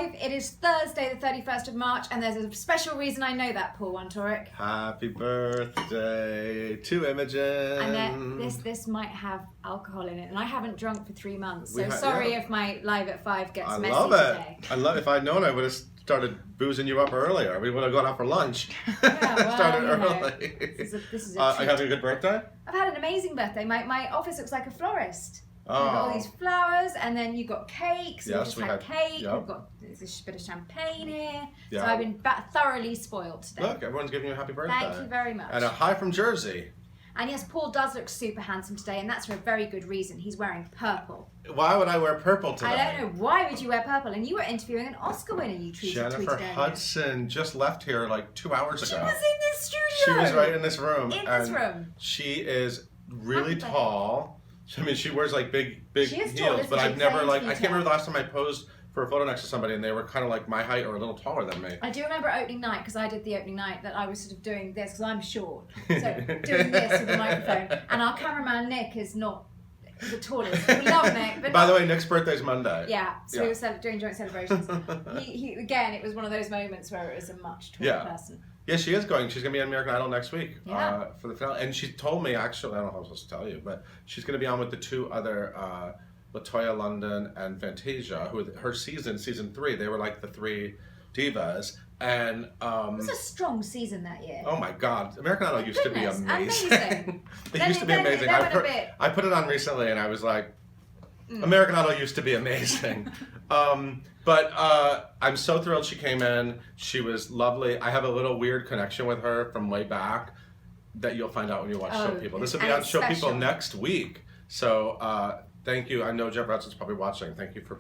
live. It is Thursday, the 31st of March, and there's a special reason I know that, Paul Wantoric. Happy birthday to Imogen. And this might have alcohol in it, and I haven't drunk for 3 months, so sorry if my live at 5 gets messy today. I love it. If I'd known, I would have started boozing you up earlier. We would have gone out for lunch. Yeah, well, started early. This is a Are treat. you having a good birthday? I've had an amazing birthday. My office looks like a florist. Oh. We've got all these flowers, and then you've got cakes. Yes, we've just had cake. yep. We've got there's a bit of champagne here. Yeah. So I've been thoroughly spoiled today. Look, everyone's giving you a happy birthday. Thank you very much. And a hi from Jersey. And yes, Paul does look super handsome today, and that's for a very good reason. He's wearing purple. Why would I wear purple today? I don't know. Why would you wear purple? And you were interviewing an Oscar winner, you tweeted Jennifer earlier. Hudson just left here like 2 hours ago. She was in this studio. She was right in this room. In this room. She is really Happy tall. I mean, she wears like big She is tall, heels, isn't but she? I've never Very I can't detailed. remember the last time I posed for a photo next to somebody and they were kind of like my height or a little taller than me. I do remember opening night, because I did the opening night, that I was sort of doing this, because I'm short. So doing this with the microphone. And our cameraman, Nick, is not the tallest. We love Nick. But By the way, Nick's birthday's Monday. yeah, so we were doing joint celebrations. Again, it was one of those moments where it was a much taller person. Yeah, she is going. She's going to be on American Idol next week Yeah. for the finale. And she told me, actually, I don't know how I'm supposed to tell you, but she's going to be on with the two other, LaToya London and Fantasia, who her season 3, they were like the 3 divas. And It was a strong season that year. oh my God, American Idol used to be Goodness, amazing. amazing. It used to be amazing. I put it on recently and I was like, American Idol used to be amazing. But I'm so thrilled she came in. She was lovely. I have a little weird connection with her from way back that you'll find out when you watch Show People. This will be on Show People next week. So thank you. I know Jeff Hudson's probably watching. Thank you for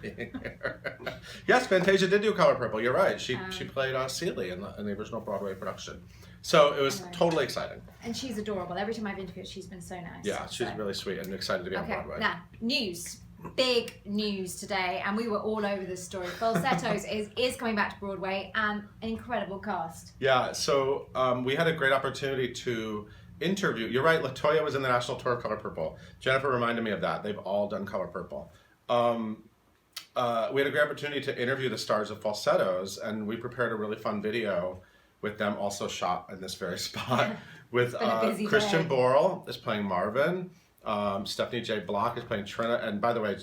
being here. Yes, Fantasia did do Color Purple. You're right. She played Celie in the original Broadway production. So it was totally exciting. And she's adorable. Every time I've interviewed her, she's been so nice. Yeah, she's really sweet and excited to be on Broadway. Now, news. Big news today, and we were all over this story. Falsettos is coming back to Broadway, and an incredible cast. Yeah, so we had a great opportunity to interview. You're right, LaToya was in the national tour of Color Purple. Jennifer reminded me of that. They've all done Color Purple. We had a great opportunity to interview the stars of Falsettos, and we prepared a really fun video with them, also shot in this very spot. With Christian Borle is playing Marvin. Stephanie J. Block is playing Trina, and by the way,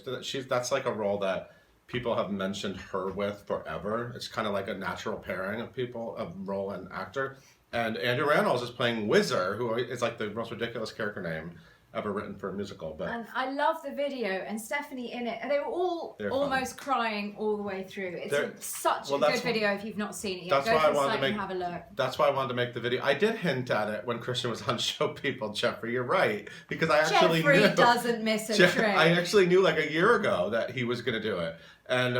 that's like a role that people have mentioned her with forever. It's kind of like a natural pairing of role and actor. And Andrew Rannells is playing Whizzer, who is like the most ridiculous character name ever written for a musical. But And I love the video, and Stephanie in it, and they were all almost crying all the way through. It's such a good video if you've not seen it yet. Go to the site and have a look. That's why I wanted to make the video. I did hint at it when Christian was on Show People. Jeffrey, you're right, because I actually knew. Jeffrey doesn't miss a trick. I actually knew like a year ago that he was going to do it, and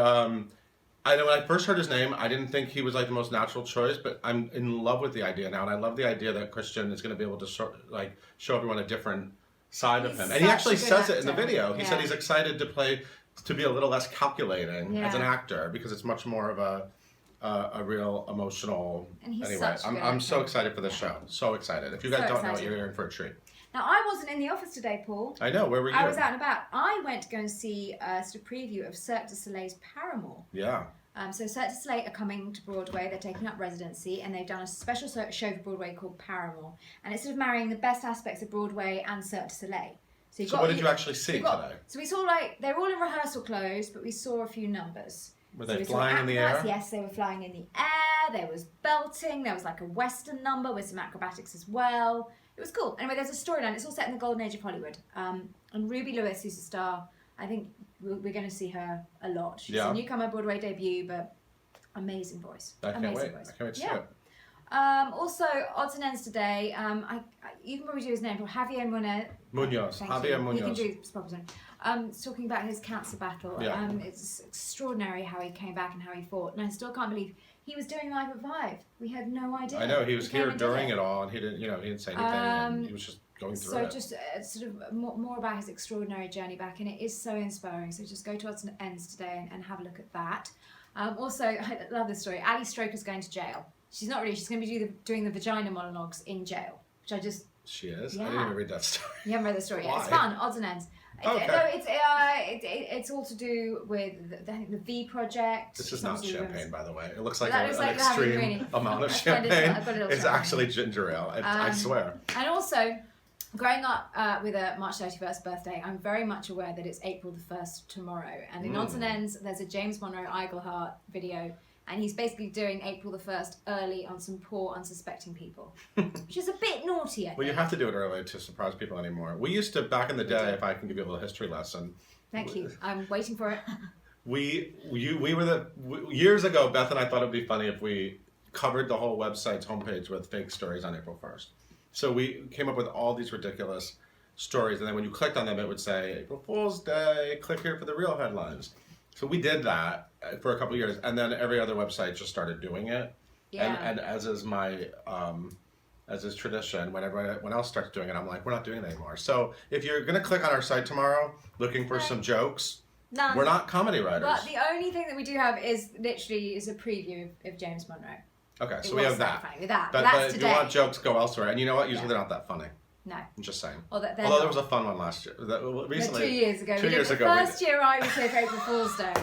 I know when I first heard his name, I didn't think he was like the most natural choice, but I'm in love with the idea now, and I love the idea that Christian is going to be able to show everyone a different side of him. And he actually says it in the video. He said he's excited to be a little less calculating as an actor, because it's much more of a real emotional. And he's anyway, I'm so excited for this show. So excited. If you guys don't know it, you're in for a treat. Now, I wasn't in the office today, Paul. I know. Where were you? I was out and about. I went to go and see a sort of preview of Cirque du Soleil's Paramore. Yeah. So Cirque du Soleil are coming to Broadway. They're taking up residency, and they've done a special show for Broadway called Paramore. And it's sort of marrying the best aspects of Broadway and Cirque du Soleil. So what did you actually see today? So we saw they were all in rehearsal clothes, but we saw a few numbers. Were they flying in the air? Yes, they were flying in the air. There was belting. There was like a Western number with some acrobatics as well. It was cool. Anyway, there's a storyline. It's all set in the golden age of Hollywood. And Ruby Lewis, who's a star, I think we're going to see her a lot. She's a newcomer Broadway debut, but amazing voice. I can't wait to see it. Also, odds and ends today. You can probably do his name, Javier Munoz. Javier Munoz. You can do his proper name. Talking about his cancer battle. Yeah. It's extraordinary how he came back and how he fought. And I still can't believe he was doing Live at 5. We had no idea. I know, he was here during it all, and he didn't say anything, and he was just going through it. So just sort of more about his extraordinary journey back, and it is so inspiring. So just go to Odds and Ends today and have a look at that. Also, I love this story. Ali Stroker's going to jail. She's not really. She's going to be doing the vagina monologues in jail, which I just. She is? Yeah. I didn't even read that story. You haven't read the story yet. Why? It's fun. Odds and Ends. Okay. No, it's all to do with the V Project. This is not champagne, by the way. It looks like That an looks like extreme amount of champagne. I've got a little It's champagne. actually ginger ale. I swear. And also, growing up with a March 31st birthday, I'm very much aware that it's April the 1st tomorrow. And in Odds and Ends, there's a James Monroe Iglehart video, and he's basically doing April the 1st early on some poor, unsuspecting people, which is a bit naughty, I think. Well, you have to do it early to surprise people anymore. We used to, back in the day, if I can give you a little history lesson. Thank you. I'm waiting for it. Years ago, Beth and I thought it'd be funny if we covered the whole website's homepage with fake stories on April 1st. So we came up with all these ridiculous stories, and then when you clicked on them, it would say, April Fool's Day, click here for the real headlines. So we did that for a couple of years, and then every other website just started doing it. Yeah. And as is my, as is tradition, when everyone else starts doing it, I'm like, we're not doing it anymore. So if you're going to click on our site tomorrow looking for some jokes, None. we're not comedy writers. But the only thing that we do have is literally a preview of James Monroe. Okay, so It we was have that. funny with that. But That's if today. you want jokes, go elsewhere. And you know what? Usually they're not that funny. No. I'm just saying. Or that they're Although not. there was a fun one last year. Recently. 2 years ago. 2 years ago. The first year I was here for April Fool's Day,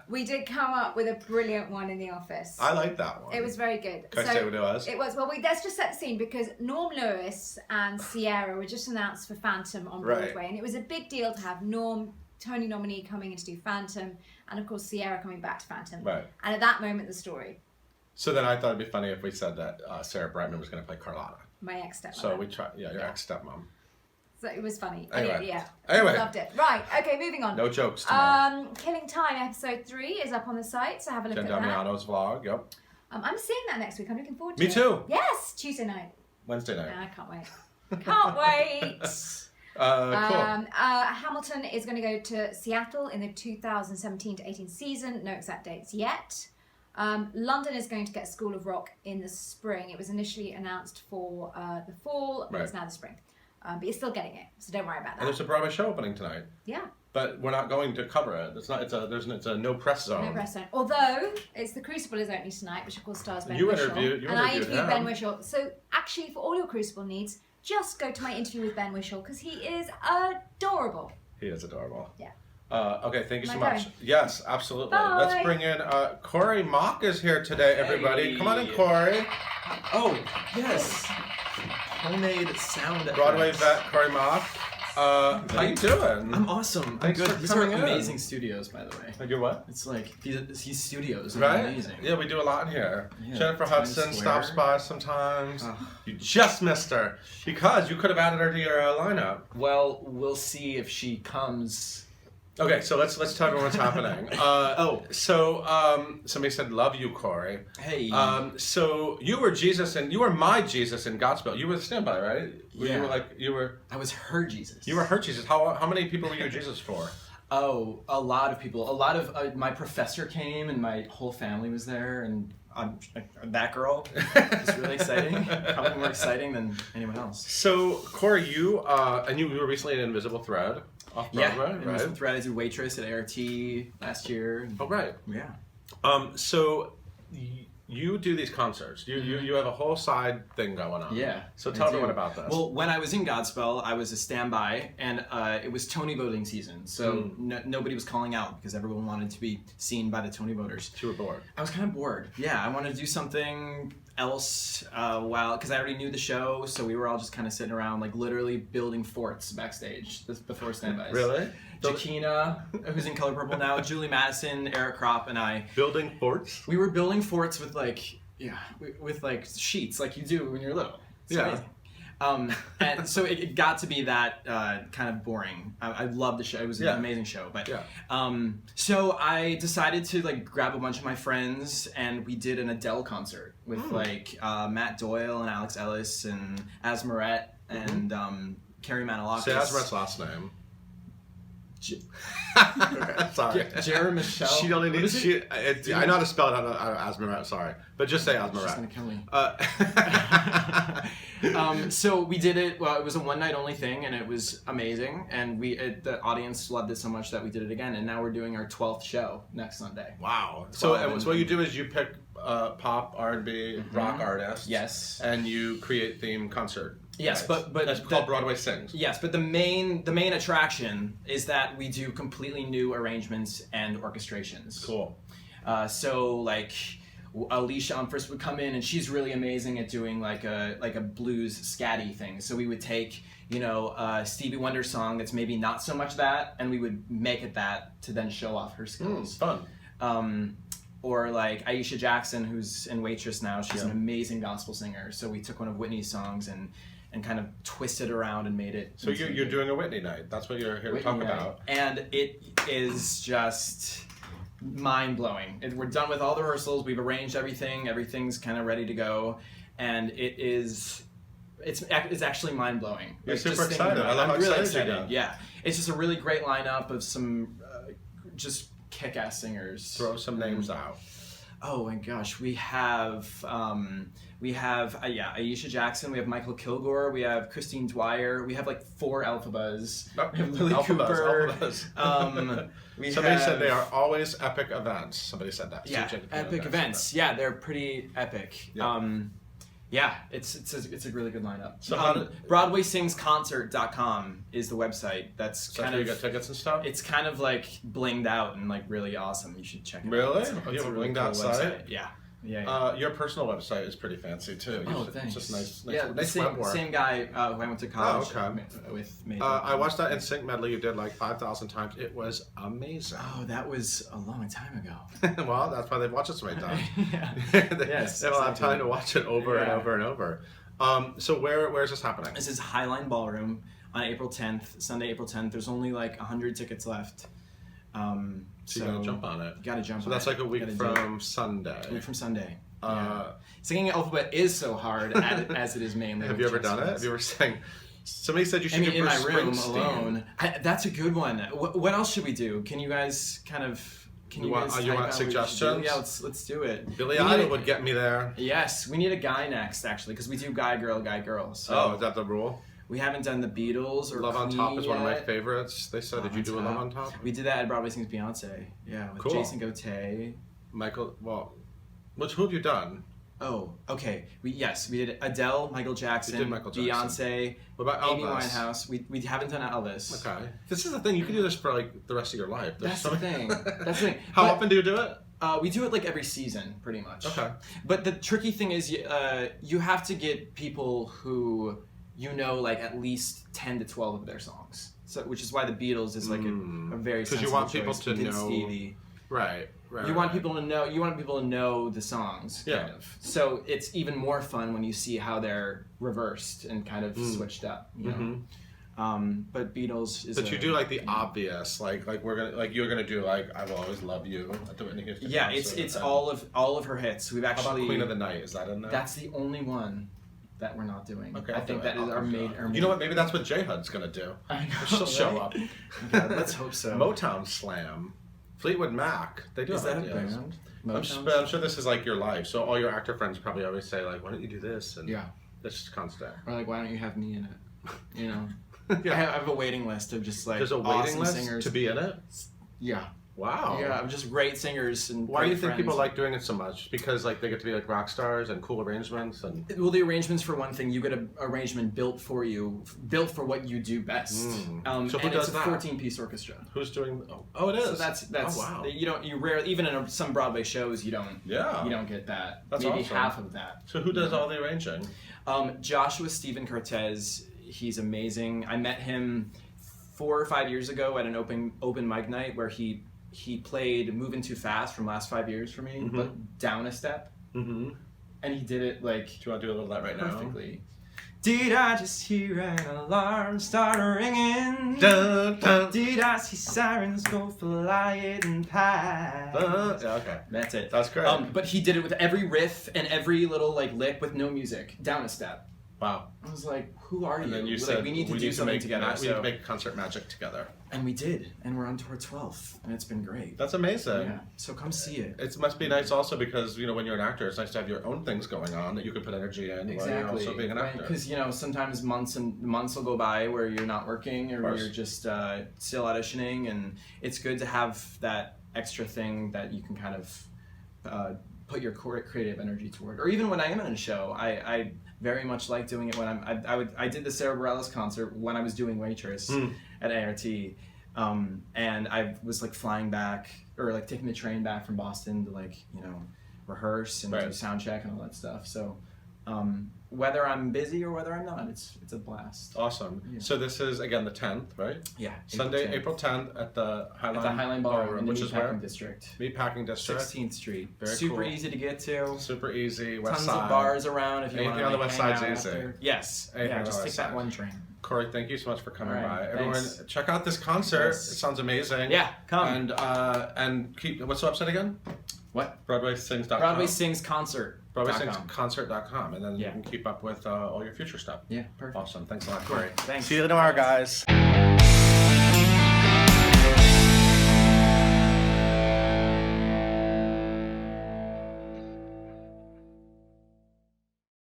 we did come up with a brilliant one in the office. I like that one. It was very good. Can I say what it was? It was. Well, let's just set the scene because Norm Lewis and Sierra were just announced for Phantom on Right. Broadway, and it was a big deal to have Norm, Tony nominee, coming in to do Phantom, and of course Sierra coming back to Phantom. Right. And at that moment, the story. So then I thought it'd be funny if we said that Sarah Brightman was going to play Carlotta. My ex-stepmother. So we tried, your ex-stepmom. So it was funny. Anyway. Yeah. Anyway. Loved it. Right. Okay. Moving on. No jokes tomorrow. Killing Time episode 3 is up on the site, so have a look Jen at that. Damiano's vlog. Yep. I'm seeing that next week. I'm looking forward to Me it. too. Yes, Tuesday night. Wednesday night. I can't wait. Can't wait. Cool. Hamilton is going to go to Seattle in the 2017-18 season. No exact dates yet. London is going to get School of Rock in the spring. It was initially announced for the fall, but it's now the spring. But you're still getting it, so don't worry about And that. there's a Broadway show opening tonight. Yeah. But we're not going to cover it. It's not. It's a no press zone. No press zone. Although it's the Crucible is opening tonight, which of course stars Ben You Whishaw. interviewed and I him. interviewed Ben Whishaw. So actually, for all your Crucible needs, just go to my interview with Ben Whishaw because he is adorable. He is adorable. Yeah. Okay, thank you so Am I much. going? Yes, absolutely. Bye. Let's bring in Corey Mach is here today, everybody. Hey. Come on in, Corey. Oh, yes. Homemade sound Broadway effects. vet Corey Mach. How you doing? I'm awesome. I'm Thanks good. for These are coming in. amazing studios, by the way. Like your what? It's like these studios are Right? amazing. Yeah, we do a lot here. Yeah, Jennifer Times Hudson Square. stops by sometimes. Oh. You just missed her because you could have added her to your lineup. Well, we'll see if she comes. Okay, so let's tell everyone what's happening. So somebody said, "Love you, Corey." Hey. So you were Jesus, and you were my Jesus in Godspell. You were the standby, right? Yeah. You were I was her Jesus. You were her Jesus. How many people were you Jesus for? Oh, a lot of people. A lot of my professor came, and my whole family was there, and that girl. It's really exciting. Probably more exciting than anyone else. So Corey, you were recently in Invisible Thread off Broadway, And right? some thread as a waitress at ART last year. Oh, right. Yeah. So you do these concerts. You have a whole side thing going on. Yeah. So I tell do. everyone about this. Well, when I was in Godspell, I was a standby, and it was Tony voting season. So nobody was calling out because everyone wanted to be seen by the Tony voters. You were bored. I was kind of bored. Yeah, I wanted to do something else because I already knew the show, so we were all just kind of sitting around, like literally building forts backstage before standbys. Really? Jakina, who's in Color Purple now, Julie Madison, Eric Kropp, and I. Building forts? We were building forts with with sheets like you do when you're little. It's Yeah. amazing. And so it got to be that kind of boring. I loved the show. It was an amazing show. But so I decided to grab a bunch of my friends, and we did an Adele concert with Matt Doyle and Alex Ellis and Asmarette and Carrie Manilakis. Say Asmarette's last name. Sorry. Jerry Michelle. She only What needs. is it? I know how to spell it out of Asmarette. Sorry, but just say She's Asmarette. gonna kill me. Uh, So we did it. Well, it was a one night only thing, and it was amazing. And the audience loved it so much that we did it again. And now we're doing our 12th show next Sunday. Wow. So what you do is you pick pop, R&B, rock artists. Yes. And you create theme concert Yes, Nice. but That's called Broadway Sings. Yes, but the main attraction is that we do completely new arrangements and orchestrations. Cool. So like Alicia Umfris would come in and she's really amazing at doing like a blues scatty thing. So we would take, you know, a Stevie Wonder song that's maybe not so much that, and we would make it that to then show off her skills. Fun. Or like Aisha Jackson, who's in Waitress now. She's an amazing gospel singer. So we took one of Whitney's songs and kind of twisted around and made it. So you're doing a Whitney night. That's what you're here to talk about. And it is just mind-blowing. We're done with all the rehearsals. We've arranged everything. Everything's kind of ready to go. And it's actually mind-blowing. You're super excited. I love how really excited you are. Yeah. It's just a really great lineup of some just kick-ass singers. Throw some names out. Oh my gosh, we have Aisha Jackson, we have Michael Kilgore, we have Christine Dwyer, we have like 4 Alphabas. We have Lily Cooper. Somebody said they are always epic events. Somebody said that. Yeah, epic events. Yeah, they're pretty epic. Yeah. It's a really good lineup. So BroadwaySingsConcert.com is the website. That's so kind you of get tickets and stuff. It's kind of like blinged out and like really awesome. You should check it out. Really? It's You have a really blinged cool out site? website. Yeah. Your personal website is pretty fancy too. Oh, thanks. It's just nice Yeah, nice same, web work. same guy who I went to college okay. with. Made I watched that NSYNC medley you did like 5,000 times. It was amazing. Oh, that was a long time ago. Well, that's why they've watched it so many times. Yes. They will have time to watch it over and over and over. So where is this happening? This is Highline Ballroom on April 10th, Sunday, April 10th. There's only like 100 tickets left. So you gotta jump on it. You gotta jump on it. So that's like a week from Sunday. A week from Sunday. Singing alphabet is so hard as it is mainly. Have you ever done it? Have you ever sang? Somebody said you should do in my Bruce room Springsteen. alone. That's a good one. What else should we do? Can you guys kind of? You want suggestions? Yeah, let's do it. Billy Idol would get me there. Yes, we need a guy next actually because we do guy girl. So is that the rule? We haven't done the Beatles or Love on Queen Top is one of my yet. favorites. They said, did you do a Love on Top? We did that at Broadway Sings Beyonce. Yeah, with Cool. Jason Gauthier. Who have you done? Oh, okay. We did Adele, Michael Jackson, You did Michael Jackson. Beyonce, What about Elvis? Amy Winehouse. We haven't done Elvis. Okay. This is the thing. You can do this for like the rest of your life. That's the thing. How often do you do it? We do it like every season, pretty much. Okay. But the tricky thing is, you have to get people who you know like at least 10 to 12 of their songs. So, which is why the Beatles is like a very sensible because you want choice. people to We did know. Stevie. Right. You want people to know. You want people to know the songs, kind of. So it's even more fun when you see how they're reversed and kind of switched up. You know? But Beatles is. But you do like the obvious, like you're gonna do like I Will Always Love You at the Whitney Houston. Yeah, concert, it's and all of her hits. We've How actually. about Queen of the Night? Is that in there? That's the only one that we're not doing. Okay, I think that is our main. You know what? Maybe that's what J Hud's gonna do. I know. She'll show up. God, let's hope so. Motown Slam, Fleetwood Mac. They do Is have that a ideas. band? I'm sure this is like your life. So all your actor friends probably always say like, "Why don't you do this?" And Yeah. that's just constant. Or like, why don't you have me in it? You know. Yeah. I have a waiting list of just like There's a waiting awesome list singers to be in it. Yeah. Wow. Yeah, I'm just great singers and. Why do you great think people friends. like doing it so much? Because like they get to be like rock stars and cool arrangements and. Well, the arrangements for one thing, you get an arrangement built for you, built for what you do best. So who and does it's a that? 14-piece orchestra. Who's doing? Oh, it is. So that's Oh, wow. you rarely even in some Broadway shows you don't get that. That's maybe awesome. half of that. So who does all the arranging? Joshua Stephen Cortez, he's amazing. I met him 4 or 5 years ago at an open mic night where he played Moving Too Fast from Last 5 Years for me, but down a step. Mm-hmm. And he did it like Do you want to do a little of that right perfectly. Did I just hear an alarm start ringing? Dun, dun. Did I see sirens go flying past? Yeah, okay. That's it. That's great. But he did it with every riff and every little like lick with no music, down a step. Wow. I was like, "Who are And you?" then you Like, said we need to do something together. We need to make concert magic together. And we did, and we're on tour 12th, and it's been great. That's amazing. Yeah. So come see it. It must be nice also because when you're an actor, it's nice to have your own things going on that you can put energy in while you're also being an actor. Because sometimes months will go by where you're not working or you're just still auditioning, and it's good to have that extra thing that you can kind of put your creative energy toward. Or even when I am in a show, I very much like doing it when I did the Sarah Bareilles concert when I was doing Waitress at ART. And I was like flying back or like taking the train back from Boston to like, you know, rehearse and do sound check and all that stuff. So whether I'm busy or whether I'm not, it's a blast. Awesome. Yeah. So this is again the 10th, right? Yeah. Sunday, April 10th at the Highline Ballroom, which is where? District. Meatpacking District. 16th Street. Very Super cool. easy to get to. Super easy. West Tons side. of bars around if you want Anything to on the West hang Side's out easy. after. Yes. Anything on Yeah, the just West take that Side. one train. Corey, thank you so much for coming All by. right, Everyone, thanks. check out this concert. Yes. It sounds amazing. Yeah, come. And keep. What's the website again? What? BroadwaySings.com. Broadway Sings Concert. BroadwaySingsConcert.com, and then you Yeah. can keep up with all your future stuff. Yeah, perfect. Awesome. Thanks a lot, Corey. Thanks. See you tomorrow, guys.